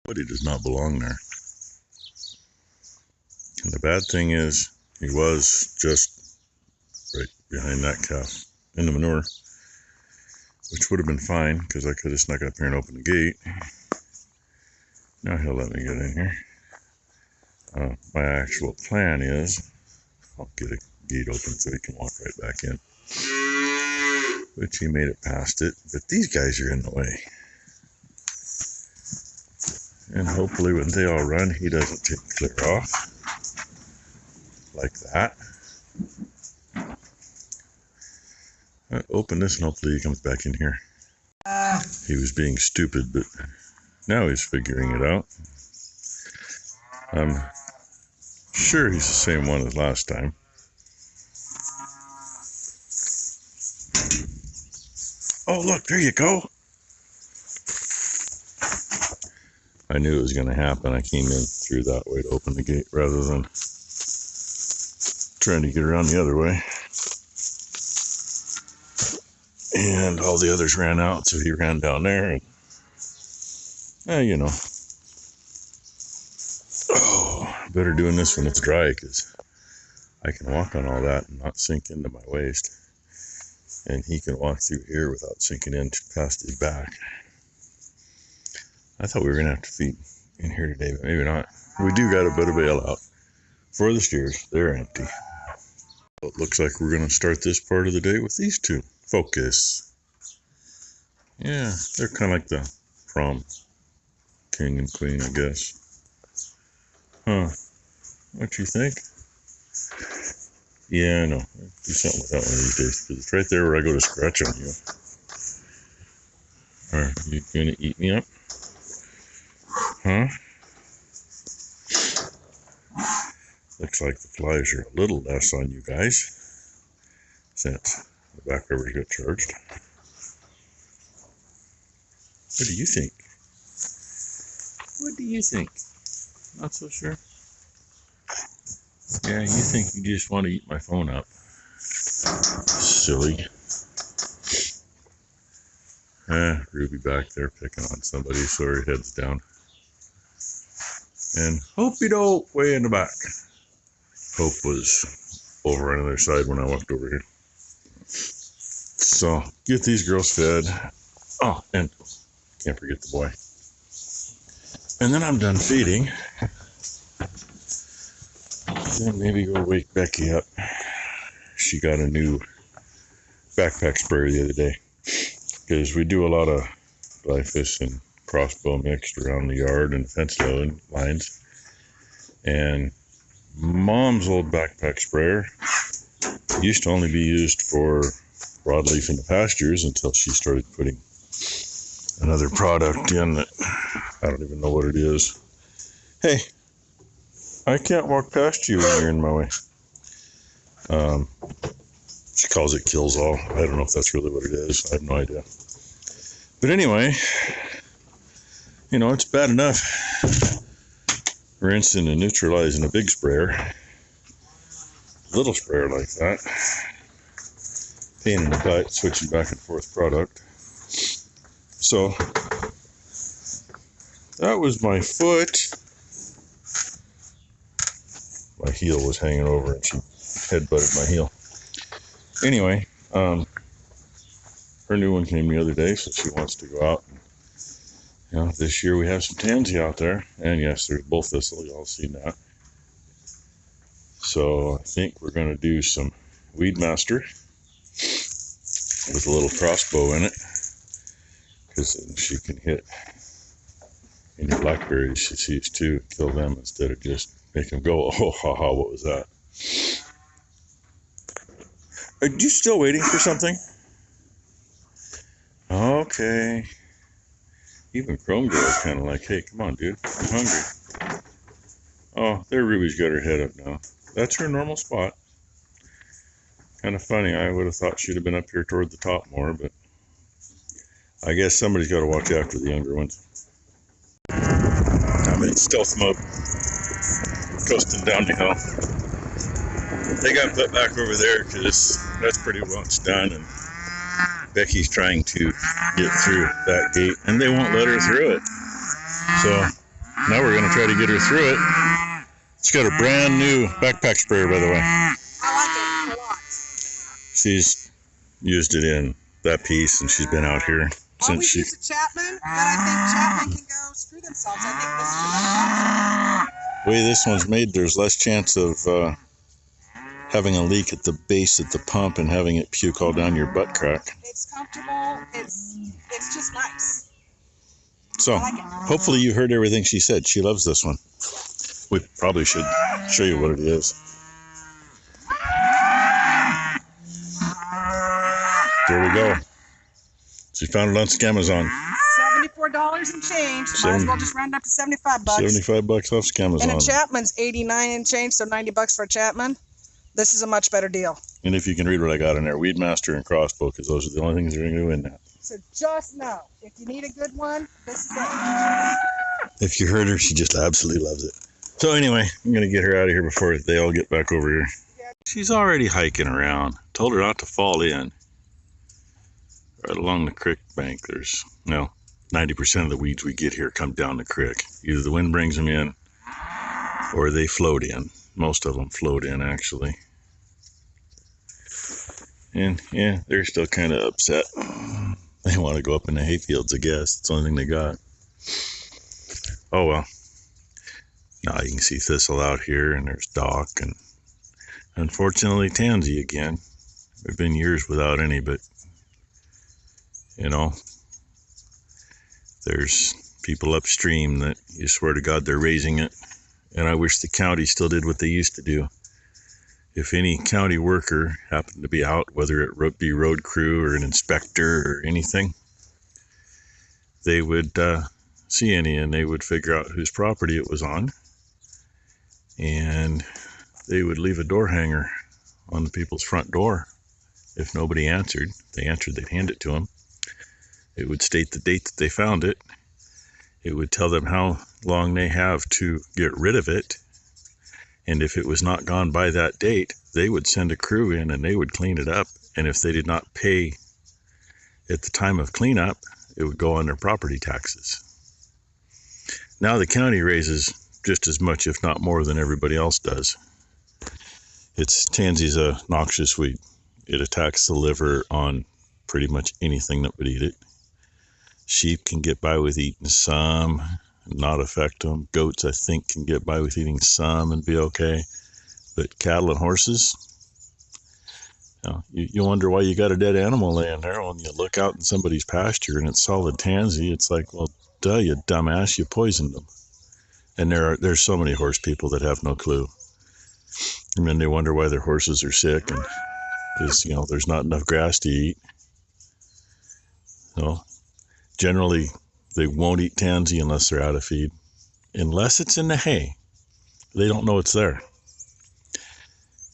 but he does not belong there. And the bad thing is, he was just right behind that calf in the manure, which would have been fine because I could have snuck up here and opened the gate. Now he'll let me get in here. My actual plan is I'll get a gate open so he can walk right back in, which he made it past it, but these guys are in the way. And hopefully when they all run, he doesn't take clear off like that. I'll open this and hopefully he comes back in here. He was being stupid, but now he's figuring it out. I'm sure he's the same one as last time. Oh, look, there you go. I knew it was going to happen. I came in through that way to open the gate rather than trying to get around the other way. And all the others ran out, so he ran down there. And, you know. Oh, better doing this when it's dry because I can walk on all that and not sink into my waist. And he can walk through here without sinking in past his back. I thought we were going to have to feed in here today, but maybe not. We do got a bit of bale out for the steers. They're empty. It looks like we're going to start this part of the day with these two. Focus. Yeah, they're kind of like the prom king and queen, I guess. Huh. What you think? Yeah, I know. Do something with that one of these days, because it's right there where I go to scratch on you. Are you going to eat me up? Huh? Looks like the flies are a little less on you guys since the back rivers got charged. What do you think? What do you think? Not so sure? Yeah, you think you just want to eat my phone up. Silly. Ruby back there picking on somebody, so her head's down. And Hope you don't way in the back. Hope was over on the other side when I walked over here. So, get these girls fed. Oh, and can't forget the boy. And then I'm done feeding. Then maybe go wake Becky up. She got a new backpack sprayer the other day. Because we do a lot of glyphos and crossbow mixed around the yard and fence lines. And Mom's old backpack sprayer used to only be used for broadleaf in the pastures until she started putting another product in that I don't even know what it is. Hey, I can't walk past you when you're in my way. She calls it kills all. I don't know if that's really what it is. I have no idea. But anyway, you know, it's bad enough rinsing and neutralizing a big sprayer. A little sprayer like that. Pain in the butt, switching back and forth product. So, that was my foot. My heel was hanging over and she headbutted my heel. Anyway, her new one came the other day, so she wants to go out. And, you know, this year we have some tansy out there, and yes, there's bull thistle. Y'all seen that. So I think we're going to do some Weed Master with a little crossbow in it, because then she can hit any blackberries she sees too, kill them instead of just make them go, oh, haha, what was that? Are you still waiting for something? Okay. Even Chrome Girl's kind of like, hey, come on, dude. I'm hungry. Oh, there Ruby's got her head up now. That's her normal spot. Kind of funny. I would have thought she'd have been up here toward the top more, but I guess somebody's got to watch after the younger ones. I'm in stealth mode. Coasting down the hill. They got put back over there because that's pretty much done, and Becky's trying to get through that gate, and they won't let her through it. So Now we're going to try to get her through it. It's got a brand new backpack sprayer, by the way. I like it a lot. She's used it in that piece, and she's been out here since she... Always use a Chapman, but I think Chapman can go screw themselves. I think this is a better option. The way this one's made, there's less chance of having a leak at the base at the pump and having it puke all down your butt crack. It's comfortable. It's just nice. So, I like it. hopefully you heard everything she said. She loves this one. We probably should show you what it is. There we go. She found it on Scamazon. $74 and change. Might as well just round up to 75 bucks. 75 bucks off Scamazon. And a Chapman's 89 and change, so 90 bucks for a Chapman. This is a much better deal. And if you can read what I got in there, Weedmaster and Crossbow, because those are the only things that are going to go in that. So just know, if you need a good one, this is it. If you heard her, she just absolutely loves it. So anyway, I'm going to get her out of here before they all get back over here. She's already hiking around. Told her not to fall in. Right along the creek bank, there's, 90% of the weeds we get here come down the creek. Either the wind brings them in, or they float in. Most of them float in, actually. And, yeah, they're still kind of upset. They want to go up in the hayfields, I guess. It's the only thing they got. Oh, well. Now you can see thistle out here, and there's dock, and unfortunately tansy again. There have been years without any, but, there's people upstream that you swear to God they're raising it. And I wish the county still did what they used to do. If any county worker happened to be out, whether it be road crew or an inspector or anything, they would see any and they would figure out whose property it was on. And they would leave a door hanger on the people's front door. If nobody answered, they'd hand it to them. It would state the date that they found it. It would tell them how long they have to get rid of it. And if it was not gone by that date, they would send a crew in and they would clean it up. And if they did not pay at the time of cleanup, it would go on their property taxes. Now the county raises just as much, if not more, than everybody else does. Tansy's a noxious weed. It attacks the liver on pretty much anything that would eat it. Sheep can get by with eating some, not affect them. Goats, I think, can get by with eating some and be okay. But cattle and horses, you wonder why you got a dead animal laying there when you look out in somebody's pasture and it's solid tansy. It's like, well, duh, you dumbass, you poisoned them. And there's so many horse people that have no clue. And then they wonder why their horses are sick, and because there's not enough grass to eat. Generally, they won't eat tansy unless they're out of feed. Unless it's in the hay. They don't know it's there.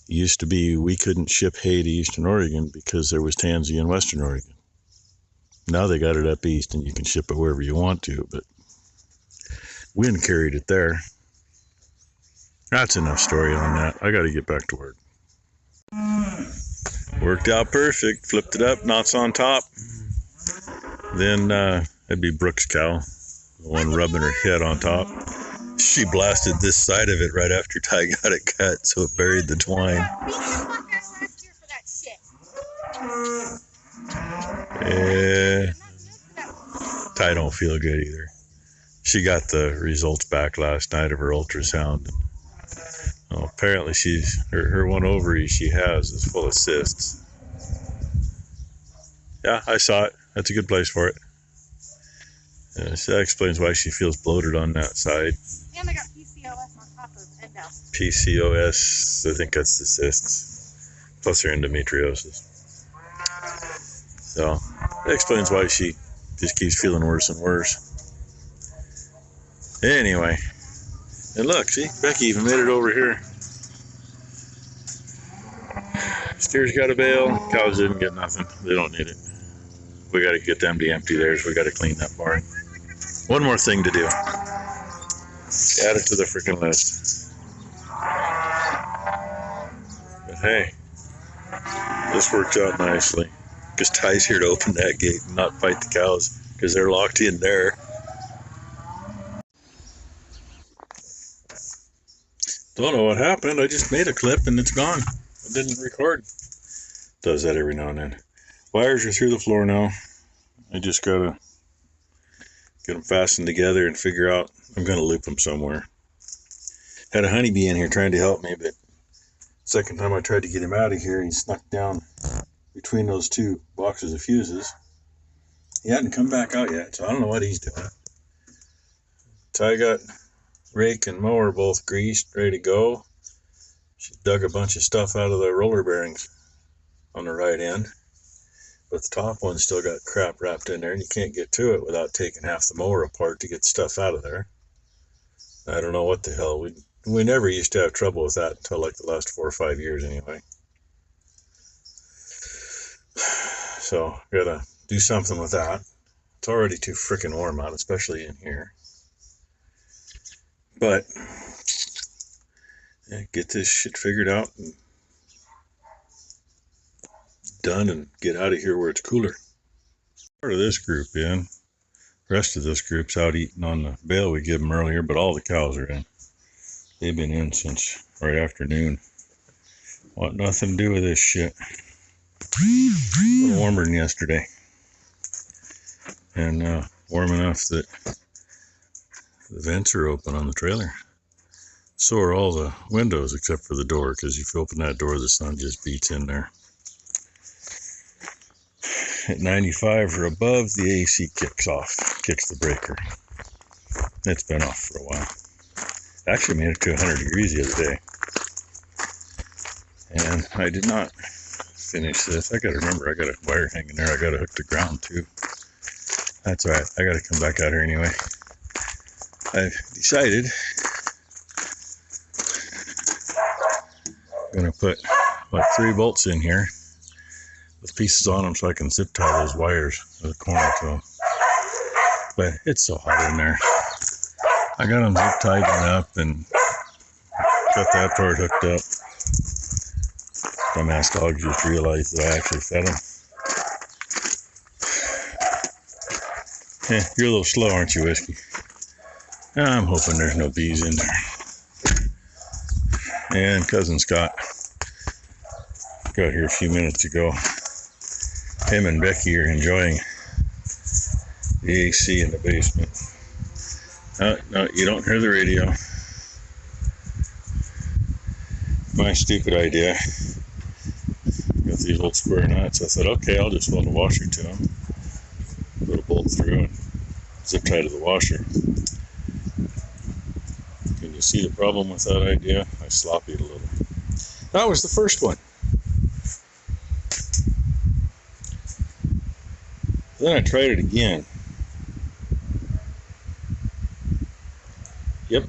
It used to be we couldn't ship hay to Eastern Oregon because there was tansy in Western Oregon. Now they got it up east and you can ship it wherever you want to, but wind carried it there. That's enough story on that. I got to get back to work. Worked out perfect. Flipped it up, knots on top. Then that'd be Brooke's cow, the one rubbing her head on top. She blasted this side of it right after Ty got it cut, so it buried the twine. Yeah, Ty don't feel good either. She got the results back last night of her ultrasound. Apparently her one ovary she has is full of cysts. Yeah, I saw it. That's a good place for it. So that explains why she feels bloated on that side. And I got PCOS on top of endo. PCOS, I think that's the cysts. Plus her endometriosis. So that explains why she just keeps feeling worse and worse. Anyway. And look, see, Becky even made it over here. Steers got a bale. Cows didn't get nothing. They don't need it. We got to get them to empty theirs. We got to clean that barn. One more thing to do. Add it to the freaking list. But hey, this worked out nicely. Because Ty's here to open that gate and not fight the cows because they're locked in there. Don't know what happened. I just made a clip and it's gone. It didn't record. Does that every now and then. Wires are through the floor now. I just gotta get them fastened together and figure out. I'm gonna loop them somewhere. Had a honeybee in here trying to help me, but second time I tried to get him out of here, he snuck down between those two boxes of fuses. He hadn't come back out yet, so I don't know what he's doing. So I got rake and mower both greased, ready to go. She dug a bunch of stuff out of the roller bearings on the right end, but the top one still got crap wrapped in there, and you can't get to it without taking half the mower apart to get stuff out of there. I don't know what the hell. We never used to have trouble with that until like the last 4 or 5 years anyway. So gotta do something with that. It's already too freaking warm out, especially in here. But yeah, get this shit figured out and done and get out of here where it's cooler. Part of this group in. The rest of this group's out eating on the bale we gave them earlier, but all the cows are in. They've been in since right afternoon. Want nothing to do with this shit. A little warmer than yesterday. And warm enough that the vents are open on the trailer. So are all the windows except for the door, because if you open that door, the sun just beats in there. At 95 or above, the AC kicks the breaker. It's been off for a while. Actually made it to 100 degrees the other day. And I did not finish this. I gotta remember, I got a wire hanging there. I gotta hook the ground too. That's alright. I gotta come back out here anyway. I've decided I'm gonna put like 3 bolts in here with pieces on them so I can zip tie those wires to the corner to them. But it's so hot in there. I got them zip tied up and got that part hooked up. Dumbass dog just realized that I actually fed him. You're a little slow, aren't you, Whiskey? I'm hoping there's no bees in there. And Cousin Scott got here a few minutes ago. Him and Becky are enjoying the AC in the basement. No, you don't hear the radio. My stupid idea. Got these old square nuts. I thought, okay, I'll just weld a washer to them. Put a bolt through and zip tie to the washer. Can you see the problem with that idea? I sloppied a little. That was the first one. Then I tried it again. Yep.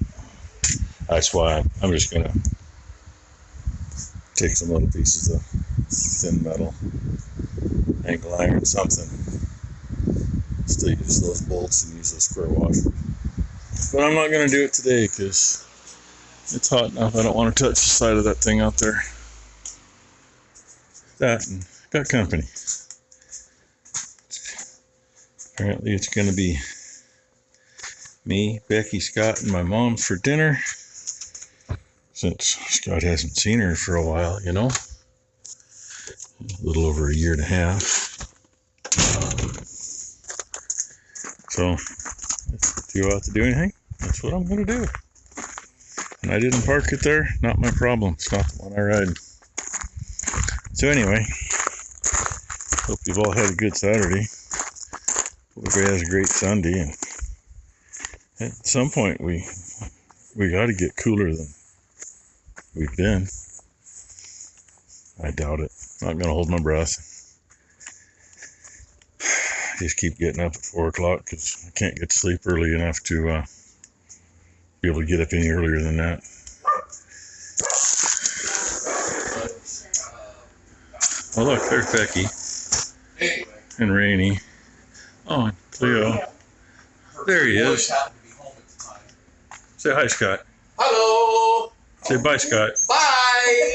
That's why I'm just gonna take some little pieces of thin metal, angle iron, something. Still use those bolts and use those square washers. But I'm not gonna do it today because it's hot enough. I don't want to touch the side of that thing out there. That and got company. Apparently it's going to be me, Becky, Scott, and my mom for dinner. Since Scott hasn't seen her for a while, you know. A little over 1.5 years. So, if you go out to do anything, that's what I'm going to do. And I didn't park it there, not my problem. It's not the one I ride. So anyway, hope you've all had a good Saturday. Hope everybody has a great Sunday. And at some point, we got to get cooler than we've been. I doubt it. Not going to hold my breath. Just keep getting up at 4 o'clock because I can't get to sleep early enough to be able to get up any earlier than that. Oh look, there's Becky and Rainey. Oh, and Cleo. There he is. Say hi, Scott. Hello. Say bye, Scott. Bye.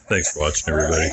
Thanks for watching, everybody.